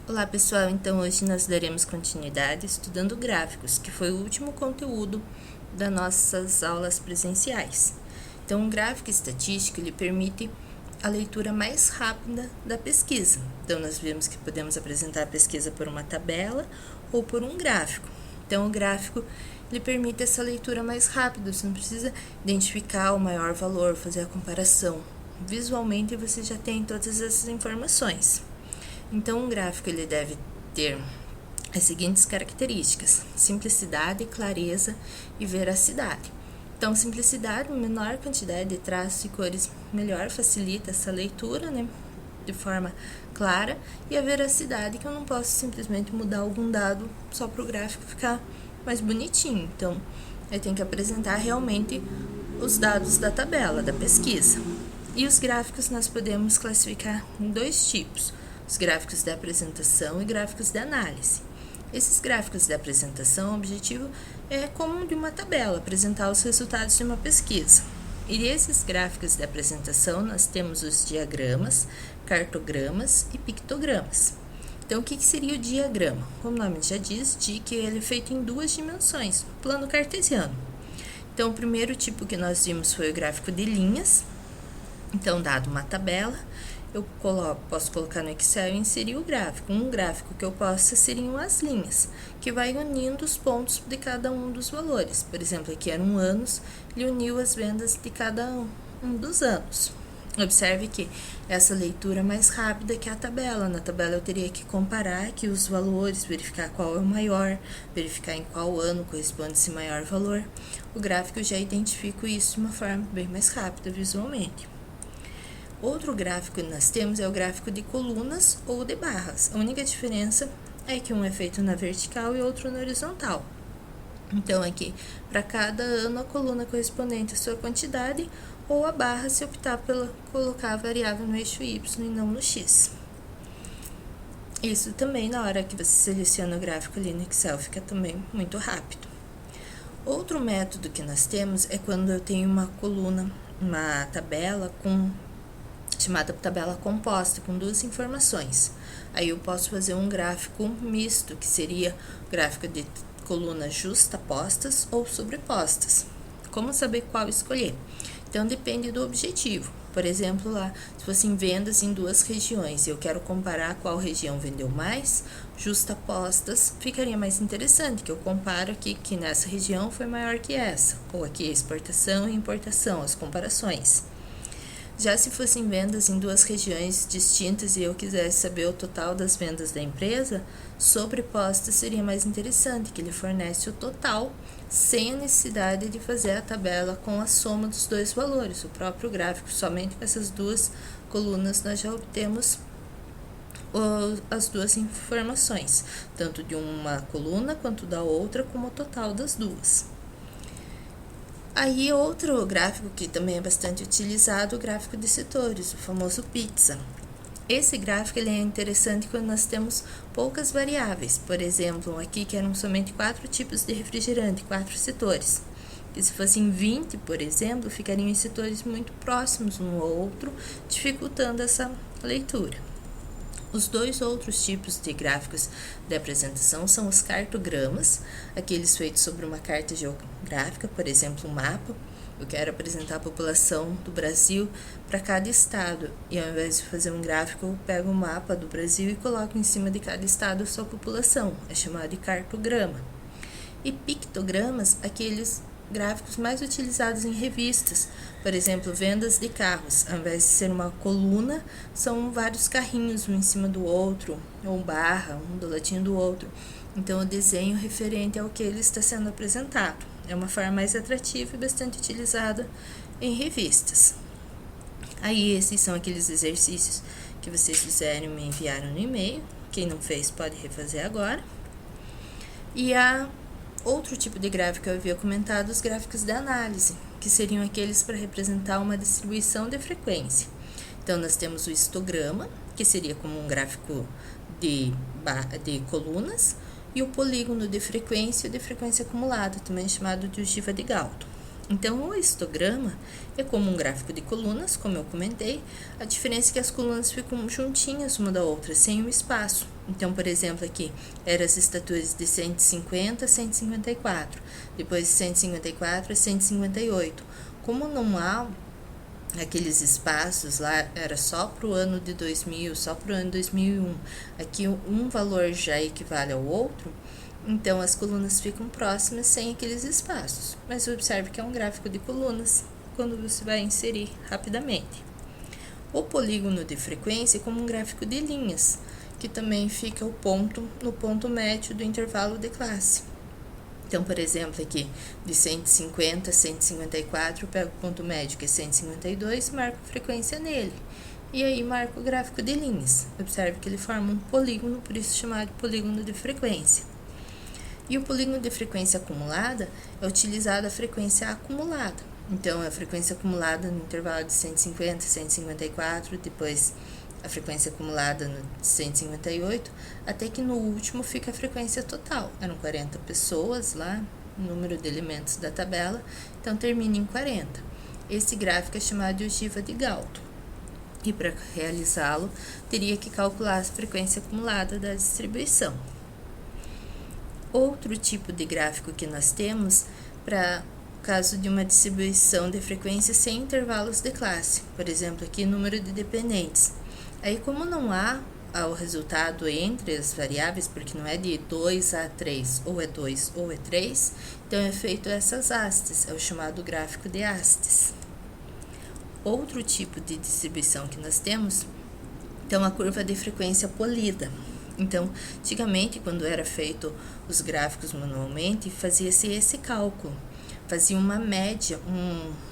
Olá pessoal, então hoje nós daremos continuidade estudando gráficos, que foi o último conteúdo das nossas aulas presenciais. Então, um gráfico estatístico ele permite a leitura mais rápida da pesquisa. Então, nós vimos que podemos apresentar a pesquisa por uma tabela ou por um gráfico. Então, o gráfico ele permite essa leitura mais rápida, você não precisa identificar o maior valor, fazer a comparação. Visualmente, você já tem todas essas informações. Então, um gráfico ele deve ter as seguintes características: simplicidade, clareza e veracidade. Então, simplicidade, menor quantidade de traços e cores melhor facilita essa leitura, de forma clara, e a veracidade, que eu não posso simplesmente mudar algum dado só para o gráfico ficar mais bonitinho. Então, eu tenho que apresentar realmente os dados da tabela, da pesquisa. E os gráficos nós podemos classificar em dois tipos: os gráficos de apresentação e gráficos de análise. Esses gráficos de apresentação, o objetivo é como de uma tabela, apresentar os resultados de uma pesquisa. E esses gráficos de apresentação, nós temos os diagramas, cartogramas e pictogramas. Então, o que seria o diagrama? Como o nome já diz, que ele é feito em duas dimensões, plano cartesiano. Então, o primeiro tipo que nós vimos foi o gráfico de linhas. Então, dado uma tabela, eu posso colocar no Excel e inserir o gráfico. Um gráfico que eu possa seriam as linhas, que vai unindo os pontos de cada um dos valores. Por exemplo, aqui eram anos, ele uniu as vendas de cada um dos anos. Observe que essa leitura é mais rápida que a tabela. Na tabela eu teria que comparar aqui os valores, verificar qual é o maior, verificar em qual ano corresponde esse maior valor. O gráfico já identifica isso de uma forma bem mais rápida visualmente. Outro gráfico que nós temos é o gráfico de colunas ou de barras. A única diferença é que um é feito na vertical e outro na horizontal. Então, aqui, para cada ano, a coluna correspondente à sua quantidade, ou a barra se optar por colocar a variável no eixo Y e não no X. Isso também, na hora que você seleciona o gráfico ali no Excel, fica também muito rápido. Outro método que nós temos é quando eu tenho uma coluna, uma tabela chamada tabela composta, com duas informações. Aí eu posso fazer um gráfico misto, que seria o gráfico de colunas justapostas ou sobrepostas. Como saber qual escolher? Então, depende do objetivo. Por exemplo, lá, se fossem vendas em duas regiões e eu quero comparar qual região vendeu mais, justapostas ficaria mais interessante, que eu comparo aqui que nessa região foi maior que essa, ou aqui exportação e importação, as comparações. Já se fossem vendas em duas regiões distintas e eu quisesse saber o total das vendas da empresa, sobreposta seria mais interessante, que ele fornece o total sem a necessidade de fazer a tabela com a soma dos dois valores. O próprio gráfico, somente com essas duas colunas, nós já obtemos as duas informações, tanto de uma coluna quanto da outra, como o total das duas. Aí, outro gráfico que também é bastante utilizado, o gráfico de setores, o famoso pizza. Esse gráfico ele é interessante quando nós temos poucas variáveis. Por exemplo, aqui que eram somente 4 tipos de refrigerante, 4 setores. E se fossem 20, por exemplo, ficariam em setores muito próximos um ao outro, dificultando essa leitura. Os dois outros tipos de gráficos de apresentação são os cartogramas, aqueles feitos sobre uma carta geográfica, por exemplo, um mapa. Eu quero apresentar a população do Brasil para cada estado, e ao invés de fazer um gráfico, eu pego o mapa do Brasil e coloco em cima de cada estado a sua população, é chamado de cartograma. E pictogramas, aqueles gráficos mais utilizados em revistas, por exemplo, vendas de carros. Ao invés de ser uma coluna, são vários carrinhos um em cima do outro, ou barra, um do ladinho do outro. Então, o desenho referente ao que ele está sendo apresentado. É uma forma mais atrativa e bastante utilizada em revistas. Aí, esses são aqueles exercícios que vocês fizeram e me enviaram no e-mail. Quem não fez pode refazer agora. E outro tipo de gráfico que eu havia comentado, os gráficos de análise, que seriam aqueles para representar uma distribuição de frequência. Então, nós temos o histograma, que seria como um gráfico de colunas, e o polígono de frequência acumulada, também chamado de ogiva de Galton. Então, o histograma é como um gráfico de colunas, como eu comentei, a diferença é que as colunas ficam juntinhas uma da outra, sem o espaço. Então, por exemplo, aqui eram as estaturas de 150 a 154, depois de 154 a 158. Como não há aqueles espaços lá, era só para o ano de 2000, só para o ano de 2001, aqui um valor já equivale ao outro, então as colunas ficam próximas sem aqueles espaços. Mas observe que é um gráfico de colunas quando você vai inserir rapidamente. O polígono de frequência é como um gráfico de linhas, que também fica o ponto no ponto médio do intervalo de classe. Então, por exemplo, aqui de 150 a 154, eu pego o ponto médio, que é 152, marco a frequência nele. E aí marco o gráfico de linhas. Observe que ele forma um polígono, por isso chamado polígono de frequência. E o polígono de frequência acumulada é utilizado a frequência acumulada. Então, a frequência acumulada no intervalo de 150 a 154, depois a frequência acumulada no 158, até que no último fica a frequência total. Eram 40 pessoas lá, o número de elementos da tabela, então termina em 40. Esse gráfico é chamado de ogiva de Galton. E para realizá-lo, teria que calcular a frequência acumulada da distribuição. Outro tipo de gráfico que nós temos para o caso de uma distribuição de frequência sem intervalos de classe, por exemplo, aqui número de dependentes. Aí, como não há o resultado entre as variáveis, porque não é de 2 a 3, ou é 2 ou é 3, então é feito essas hastes, é o chamado gráfico de hastes. Outro tipo de distribuição que nós temos, então, a curva de frequência polida. Então, antigamente, quando era feito os gráficos manualmente, fazia-se esse cálculo. Fazia uma média,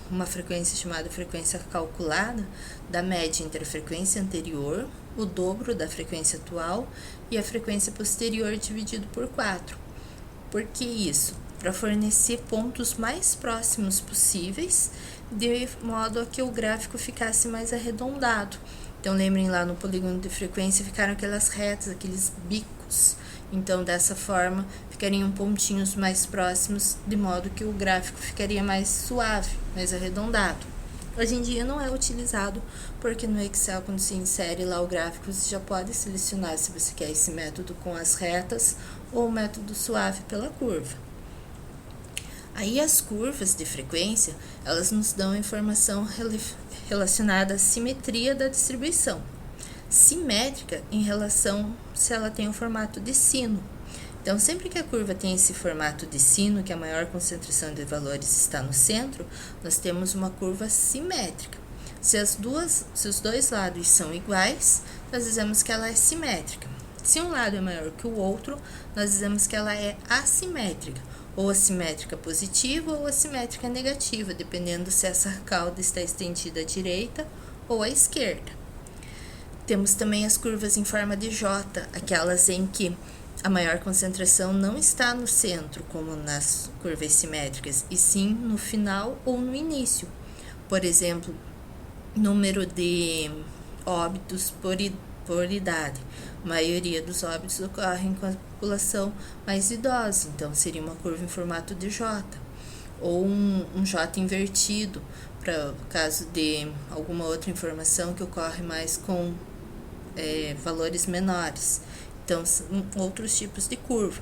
uma frequência chamada frequência calculada, da média entre a frequência anterior, o dobro da frequência atual e a frequência posterior dividido por 4. Por que isso? Para fornecer pontos mais próximos possíveis, de modo a que o gráfico ficasse mais arredondado. Então, lembrem lá no polígono de frequência ficaram aquelas retas, aqueles bicos. Então, dessa forma, ficariam pontinhos mais próximos, de modo que o gráfico ficaria mais suave, mais arredondado. Hoje em dia não é utilizado, porque no Excel, quando se insere lá o gráfico, você já pode selecionar se você quer esse método com as retas ou o método suave pela curva. Aí as curvas de frequência, elas nos dão informação relacionada à simetria da distribuição. Simétrica em relação se ela tem o formato de sino. Então, sempre que a curva tem esse formato de sino, que a maior concentração de valores está no centro, nós temos uma curva simétrica. Se os dois lados são iguais, nós dizemos que ela é simétrica. Se um lado é maior que o outro, nós dizemos que ela é assimétrica, ou assimétrica positiva ou assimétrica negativa, dependendo se essa cauda está estendida à direita ou à esquerda. Temos também as curvas em forma de J, aquelas em que a maior concentração não está no centro, como nas curvas simétricas, e sim no final ou no início. Por exemplo, número de óbitos por idade. A maioria dos óbitos ocorrem com a população mais idosa, então seria uma curva em formato de J. Ou um J invertido, para o caso de alguma outra informação que ocorre mais com valores menores. Então, são outros tipos de curva.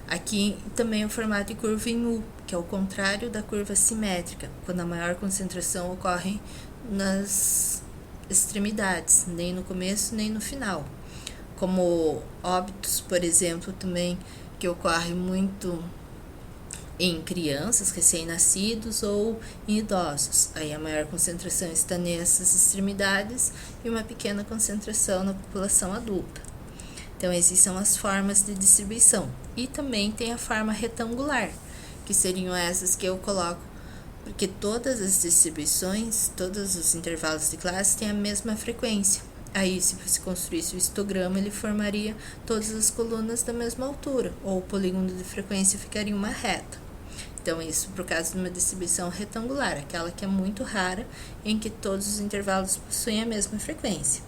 Aqui também o formato de curva em U, que é o contrário da curva simétrica, quando a maior concentração ocorre nas extremidades, nem no começo nem no final. Como óbitos, por exemplo, também, que ocorre muito em crianças, recém-nascidos ou em idosos. Aí a maior concentração está nessas extremidades e uma pequena concentração na população adulta. Então, essas são as formas de distribuição. E também tem a forma retangular, que seriam essas que eu coloco, porque todas as distribuições, todos os intervalos de classe têm a mesma frequência. Aí, se você construísse o histograma, ele formaria todas as colunas da mesma altura, ou o polígono de frequência ficaria uma reta. Então, isso para o caso de uma distribuição retangular, aquela que é muito rara, em que todos os intervalos possuem a mesma frequência.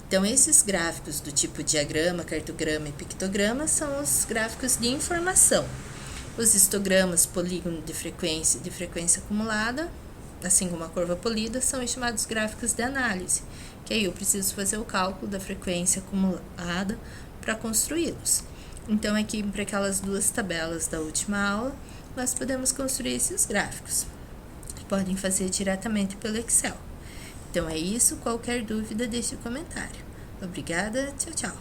Então, esses gráficos do tipo diagrama, cartograma e pictograma são os gráficos de informação. Os histogramas, polígono de frequência acumulada, assim como a curva polida, são os chamados gráficos de análise, que aí eu preciso fazer o cálculo da frequência acumulada para construí-los. Então, aqui para aquelas duas tabelas da última aula, nós podemos construir esses gráficos. Podem fazer diretamente pelo Excel. Então, é isso. Qualquer dúvida, deixe um comentário. Obrigada. Tchau, tchau.